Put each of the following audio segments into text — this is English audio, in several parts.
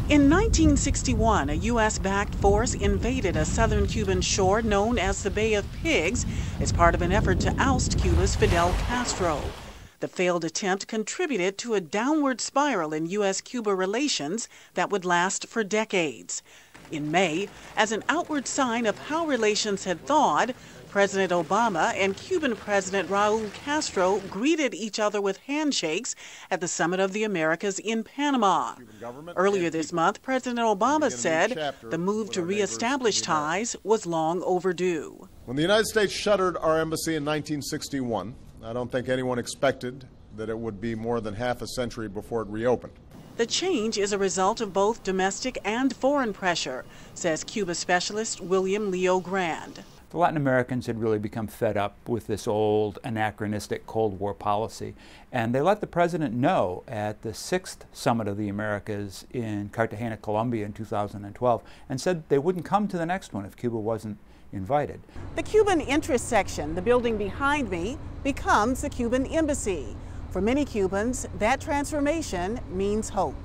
In 1961, a U.S.-backed force invaded a southern Cuban shore known as the Bay of Pigs as part of an effort to oust Cuba's Fidel Castro. The failed attempt contributed to a downward spiral in U.S.-Cuba relations that would last for decades. In May, as an outward sign of how relations had thawed, President Obama and Cuban President Raul Castro greeted each other with handshakes at the Summit of the Americas in Panama. Earlier this month, President Obama said the move to reestablish ties was long overdue. When the United States shuttered our embassy in 1961, I don't think anyone expected that it would be more than half a century before it reopened. The change is a result of both domestic and foreign pressure, says Cuba specialist William Leo Grand. The Latin Americans had really become fed up with this old, anachronistic Cold War policy, and they let the president know at the 6th Summit of the Americas in Cartagena, Colombia in 2012, and said they wouldn't come to the next one if Cuba wasn't invited. The Cuban interest section, the building behind me, becomes the Cuban embassy. For many Cubans, that transformation means hope.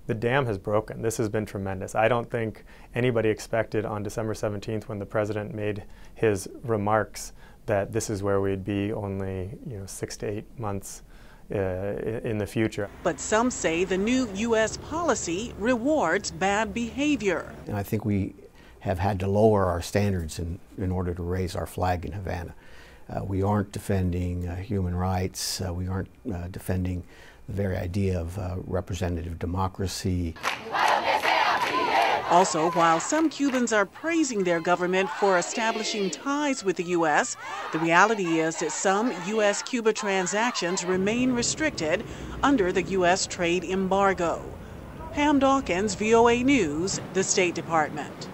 The dam has broken. This has been tremendous. I don't think anybody expected on December 17th when the president made his remarks that this is where we'd be only 6 to 8 months in the future. But some say the new U.S. policy rewards bad behavior. And I think we have had to lower our standards in order to raise our flag in Havana. We aren't defending human rights. We aren't defending the very idea of representative democracy. Also, while some Cubans are praising their government for establishing ties with the U.S., the reality is that some U.S.-Cuba transactions remain restricted under the U.S. trade embargo. Pam Dockins, VOA News, the State Department.